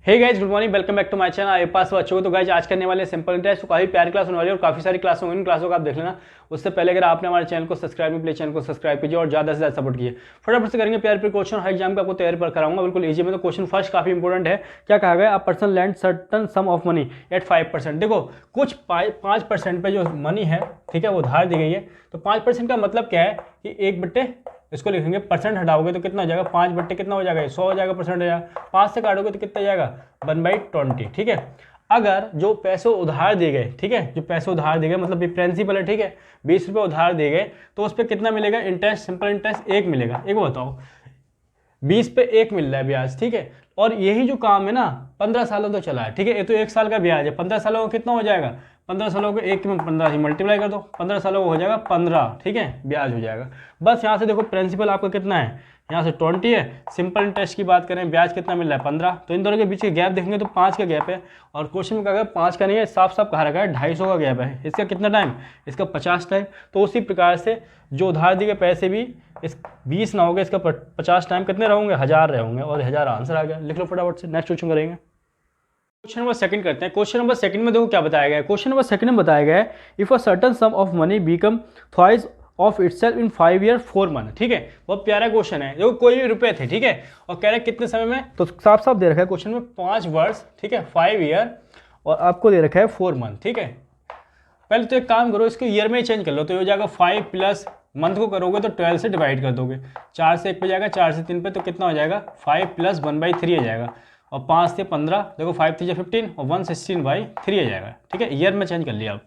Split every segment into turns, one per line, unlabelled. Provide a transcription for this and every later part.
Hey guys, good morning, welcome back to my channel. आपके पास बच्चों को तो गाइस आज करने वाले सिंपल इंटरेस्ट, काफी प्यारी क्लास होने वाली है और काफी सारी क्लास होंगी। इन क्लासों को आप देख लेना। उससे पहले अगर आपने हमारे चैनल को सब्सक्राइब नहीं, प्लीज चैनल को सब्सक्राइब कीजिए और ज्यादा से ज्यादा सपोर्ट कीजिए। फटाफट से करेंगे प्यार पे क्वेश्चन। हर एग्जाम का आपको तैयारी पर कराऊंगा, बिल्कुल इजी में। तो क्वेश्चन फर्स्ट काफी इंपॉर्टेंट है। क्या कहा गया? A person land certain sum of money at 5%। देखो कुछ 5% पे जो मनी है, ठीक है, वो उधार दी गई है। तो 5% का मतलब क्या है कि 1/, इसको लिखेंगे परसेंट हटाओगे तो कितना हो जाएगा? 5/, कितना हो जाएगा? 100 हो जाएगा, परसेंट हो जाएगा। 5 से काटोगे तो कितना जाएगा? 1/20, ठीक है। अगर जो पैसे उधार दिए गए, ठीक है, जो पैसे उधार दिए गए मतलब प्रिंसिपल है, ठीक है, 20 रुपये उधार दिए गए, तो उस पर कितना मिलेगा? इंटरेस्ट, सिंपल इंटरेस्ट 1 मिलेगा। एक बताओ, 20 पे 1 मिल रहा है ब्याज, ठीक है। और यही जो काम है ना 15 सालों तो चला है, ठीक है। ये तो 1 साल का ब्याज है, 15 सालों का कितना हो जाएगा? 15 सालों को 1 में 15 ही मल्टीप्लाई कर दो, 15 सालों को हो जाएगा 15, ठीक है, ब्याज हो जाएगा। बस यहाँ से देखो प्रिंसिपल आपका कितना है, यहाँ से 20 है। सिंपल इंटरेस्ट की बात करें, ब्याज कितना मिल रहा है? 15। तो इन दोनों के बीच के गैप देखेंगे तो 5 का गैप है। और क्वेश्चन में कहा 5 का नहीं है, साफ साफ कहा रखा है 250 का गैप है। इसका कितना टाइम? इसका 50 टाइम। तो उसी प्रकार से जो उधार दिए गए पैसे भी इस 20 ना होगा, इसका 50 टाइम कितने रहेंगे? 1000 रहेंगे। और 1000 आंसर आ गया। लिख लो फटाफट से। नेक्स्ट क्वेश्चन करेंगे। क्वेश्चन नंबर सेकंड करते हैं। क्वेश्चन नंबर सेकंड में देखो क्या बताया गया है। क्वेश्चन नंबर सेकंड में बताया गया है, if a certain sum of money become twice of itself in 5 year 4 month, ठीक है। बहुत प्यारा क्वेश्चन है। देखो कोई भी रुपए थे, ठीक है, और कह रहे हैं कितने समय में, तो साफ साफ दे रखा है क्वेश्चन में 5 वर्ष, ठीक है, 5 ईयर, और आपको दे रखा है 4 मंथ, ठीक है। पहले तो एक काम करो, इसको ईयर में ही चेंज कर लो, तो ये हो जाएगा 5 प्लस मंथ को करोगे तो 12 से डिवाइड कर दोगे। 4 से 1 पे जाएगा, 4 से 3 पे, तो कितना हो जाएगा? 5 प्लस 1/3 हो जाएगा। और 5 से 15, देखो 5 3 15 और 1 16/3 हो जाएगा, ठीक है। ईयर में चेंज कर लिया। अब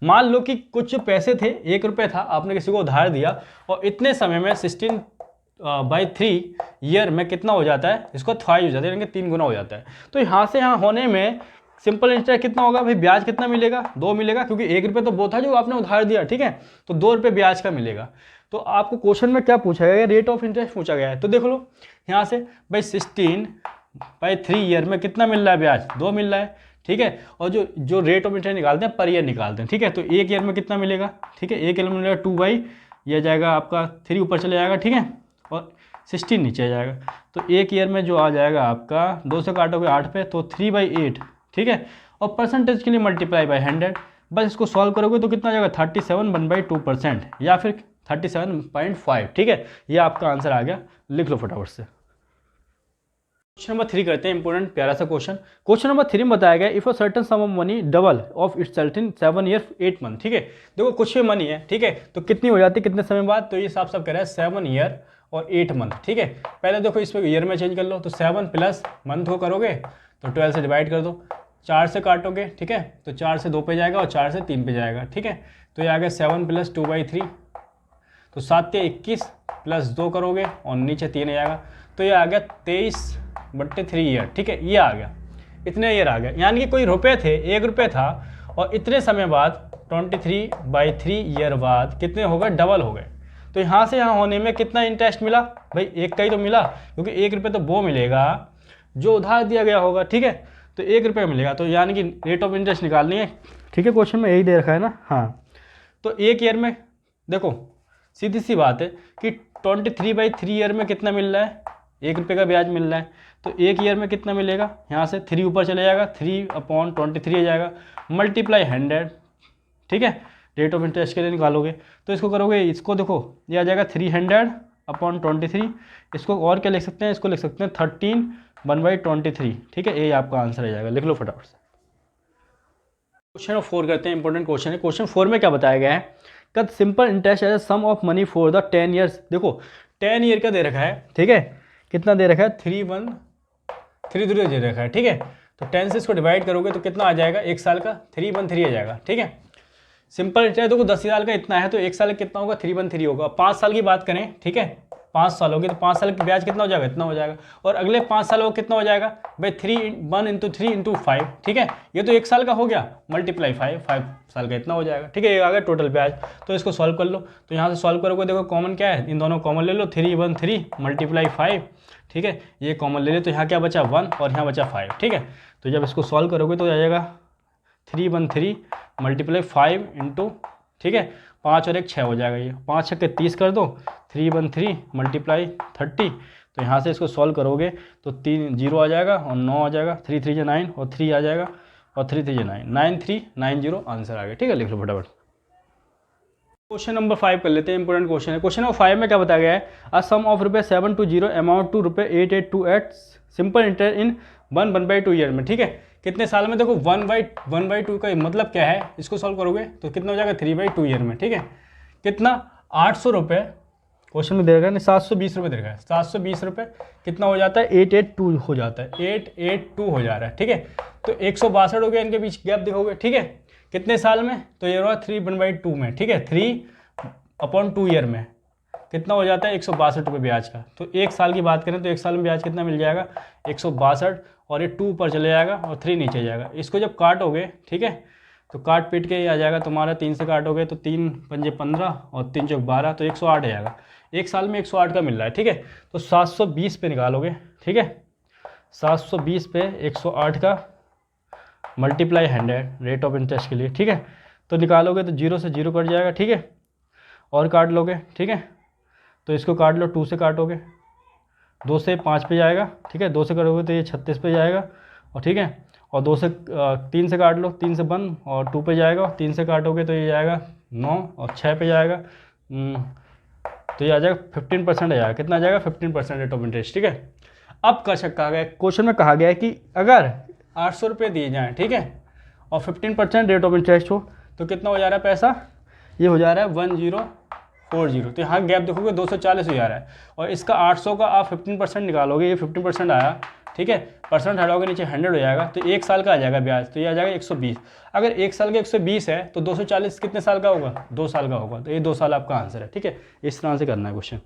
मान लो कि कुछ पैसे थे, 1 रुपये था, आपने किसी को उधार दिया, और इतने समय में 16/3 ईयर में कितना हो जाता है? इसको 5 हो जाता है, यानी कि 3 गुना हो जाता है। तो यहाँ से यहाँ होने में सिंपल इंटरेस्ट कितना होगा भाई? ब्याज कितना मिलेगा? 2 मिलेगा, क्योंकि 1 रुपये तो वो था जो आपने उधार दिया, ठीक है। तो 2 रुपये ब्याज का मिलेगा। तो आपको क्वेश्चन में क्या पूछा गया? रेट ऑफ इंटरेस्ट पूछा गया है। तो देख लो यहाँ से भाई 16/3 ईयर में कितना मिल रहा है? ब्याज 2 मिल रहा है, ठीक है। और जो रेट ऑफ इंटरेस्ट निकालते हैं पर ईयर निकालते हैं, ठीक है। तो 1 ईयर में कितना मिलेगा? ठीक है, 1 ईयर में मिलेगा 2/, यह जाएगा आपका 3 ऊपर चले जाएगा, ठीक है, और 16 नीचे आ जाएगा। तो 1 ईयर में जो आ जाएगा आपका, 2 से काटोगे 8 पे, तो 3/8, ठीक है। और परसेंटेज के लिए मल्टीप्लाई बाय 100। बस इसको सॉल्व करोगे तो कितना आ जाएगा? 37 1/2%, या फिर 37.5, ठीक है। ये आपका आंसर आ गया। लिख लो फटाफट से। क्वेश्चन नंबर 3 करते हैं, इंपोर्टेंट प्यारा सा क्वेश्चन। क्वेश्चन नंबर 3 में बताया गया, if a certain some of money double of itself in 7 year 8 month, ठीक है। देखो कुछ भी मनी है, ठीक है, तो कितनी हो जाती है कितने समय बाद? तो ये साफ साफ कह रहा है 7 ईयर और 8 मंथ, ठीक है। पहले देखो इसमें ईयर में चेंज कर लो, तो 7 प्लस मंथ को करोगे तो 12 से डिवाइड कर दो, 4 से काटोगे, ठीक है, तो 4 से 2 पे जाएगा और 4 से 3 पे जाएगा, ठीक है। तो ये आ गया 7 प्लस 2/3, तो 7 या 21 प्लस 2 करोगे और नीचे 3 आ जाएगा। तो ये आ गया 23/3 ईयर, ठीक है। ये आ गया, इतने ईयर आ गया। यानी कि कोई रुपए थे, 1 रुपये था, और इतने समय बाद 23/3 ईयर बाद कितने हो गए? डबल हो गए। तो यहाँ से यहाँ होने में कितना इंटरेस्ट मिला भाई? 1 का ही तो मिला, क्योंकि 1 रुपये तो वो मिलेगा जो उधार दिया गया होगा, ठीक है। तो 1 रुपये मिलेगा, तो यानी कि रेट ऑफ इंटरेस्ट निकालनी है, ठीक है। क्वेश्चन में यही दे रखा है ना, हाँ। तो 1 ईयर में देखो सीधी सी बात है कि 23/3 ईयर में कितना मिल रहा है? 1 रुपये का ब्याज मिल रहा है। तो 1 ईयर में कितना मिलेगा? यहाँ से 3 ऊपर चले जाएगा, 3/23 आ जाएगा, मल्टीप्लाई 100, ठीक है। रेट ऑफ इंटरेस्ट के लिए निकालोगे तो इसको करोगे, इसको देखो ये आ जाएगा 300/23। इसको और क्या लिख सकते हैं? इसको लिख सकते हैं 13/23, ठीक है। ये आपका आंसर आ जाएगा। लिख लो फटाफट से। क्वेश्चन नंबर 4 करते हैं, इंपॉर्टेंट क्वेश्चन है। क्वेश्चन 4 में क्या बताया गया है? कद simple interest as sum of money for the 10 years. देखो 10 ईयर का दे रखा है, ठीक है। कितना दे रखा है? 3133 दे रखा है, ठीक है। तो 10 से इसको डिवाइड करोगे तो कितना आ जाएगा? 1 साल का 313 आ जाएगा, ठीक है। सिंपल इंटरेस्ट देखो 10 साल का इतना है, तो 1 साल का कितना होगा? 313 होगा। 5 साल की बात करें, ठीक है, 5 साल होगी, तो 5 साल की ब्याज कितना हो जाएगा? इतना हो जाएगा। और अगले 5 सालों को कितना हो जाएगा भाई? 1 × 3 × 5, ठीक है। ये तो 1 साल का हो गया, मल्टीप्लाई 5 साल का इतना हो जाएगा, ठीक है। ये आ गया टोटल ब्याज। तो इसको सॉल्व कर लो, तो यहाँ से सॉल्व करोगे, देखो कॉमन क्या है? इन दोनों कॉमन ले लो, 3 मल्टीप्लाई 5, ठीक है। ये कॉमन ले लो, तो यहाँ क्या बचा? 1, और यहाँ बचा 5, ठीक है। तो जब इसको सॉल्व करोगे तो आ जाएगा 3 मल्टीप्लाई 5 इंटू, ठीक है, 5 और 1 6 हो जाएगा। ये 5 6 के 30 कर दो, 3 मल्टीप्लाई 30, तो यहाँ से इसको सॉल्व करोगे तो 3 0 आ जाएगा और 9 आ जाएगा, 3 3 9 और 3 आ जाएगा और 3 3 9, 9390 आंसर आ गया। ठीक है, लिख लो फटाफट। क्वेश्चन नंबर 5 कर लेते हैं, इंपॉर्टेंट क्वेश्चन है। क्वेश्चन नंबर 5 में क्या बताया गया है, a sum of ₹720 amount to ₹8828 simple interest in 1/2 year में। ठीक है, कितने साल में? देखो 1/2 का मतलब क्या है, इसको सॉल्व करोगे तो कितना हो जाएगा 3/2 ईयर में। ठीक है, कितना 800 रुपये क्वेश्चन में दे रखा है, नहीं 720 रुपये दे रखा है, 720 रुपये कितना हो जाता है 882 हो जाता है, 882 हो जा रहा है। ठीक है, तो 162 हो गया, इनके बीच गैप देखोगे। ठीक है, कितने साल में? तो ये रहा 3/2 में। ठीक है, 3/2 ईयर में कितना हो जाता है 162 रुपये ब्याज का। तो एक साल की बात करें तो एक साल में ब्याज कितना मिल जाएगा 162, और ये 2 ऊपर चले जाएगा और 3 नीचे जाएगा। इसको जब काटोगे, ठीक है, तो काट पीट के ही आ जाएगा तुम्हारा, 3 से काटोगे तो 3 पंजे 15 और 3 चौक 12, तो 108 आ जाएगा। एक साल में 108 का मिल रहा है। ठीक है, तो 720 पे निकालोगे। ठीक है, 720 पे 108 का मल्टीप्लाई 100 रेट ऑफ इंटरेस्ट के लिए। ठीक है, तो निकालोगे तो 0 से 0 कट जाएगा। ठीक है, और काट लोगे। ठीक है, तो इसको काट लो, 2 से काटोगे, 2 से 5 पे जाएगा। ठीक है, 2 से काटोगे तो ये 36 पे जाएगा। और ठीक है, और 2 से 3 से काट लो, 3 से 1 और 2 पे जाएगा, और 3 से काटोगे तो ये जाएगा 9 और 6 पे जाएगा, तो ये आ जाएगा 15% आ जाएगा। कितना आ जाएगा 15% रेट ऑफ इंटरेस्ट। ठीक है, अब कहा गया क्वेश्चन में कहा गया है कि अगर 800 रुपये दिए जाएँ, ठीक है, और 15% रेट ऑफ इंटरेस्ट हो तो कितना हो जा रहा है पैसा, ये हो जा रहा है 1040। तो यहाँ गैप देखोगे 240 हो जा रहा है, और इसका 800 का आप 15% निकालोगे, ये 15% आया। ठीक है, परसेंट हटाओगे नीचे 100 हो जाएगा, तो एक साल का आ जाएगा ब्याज, तो ये आ जाएगा 120। अगर एक साल का 120 है तो 240 कितने साल का होगा, 2 साल का होगा, तो ये 2 साल आपका आंसर है। ठीक है, इस तरह से करना है क्वेश्चन।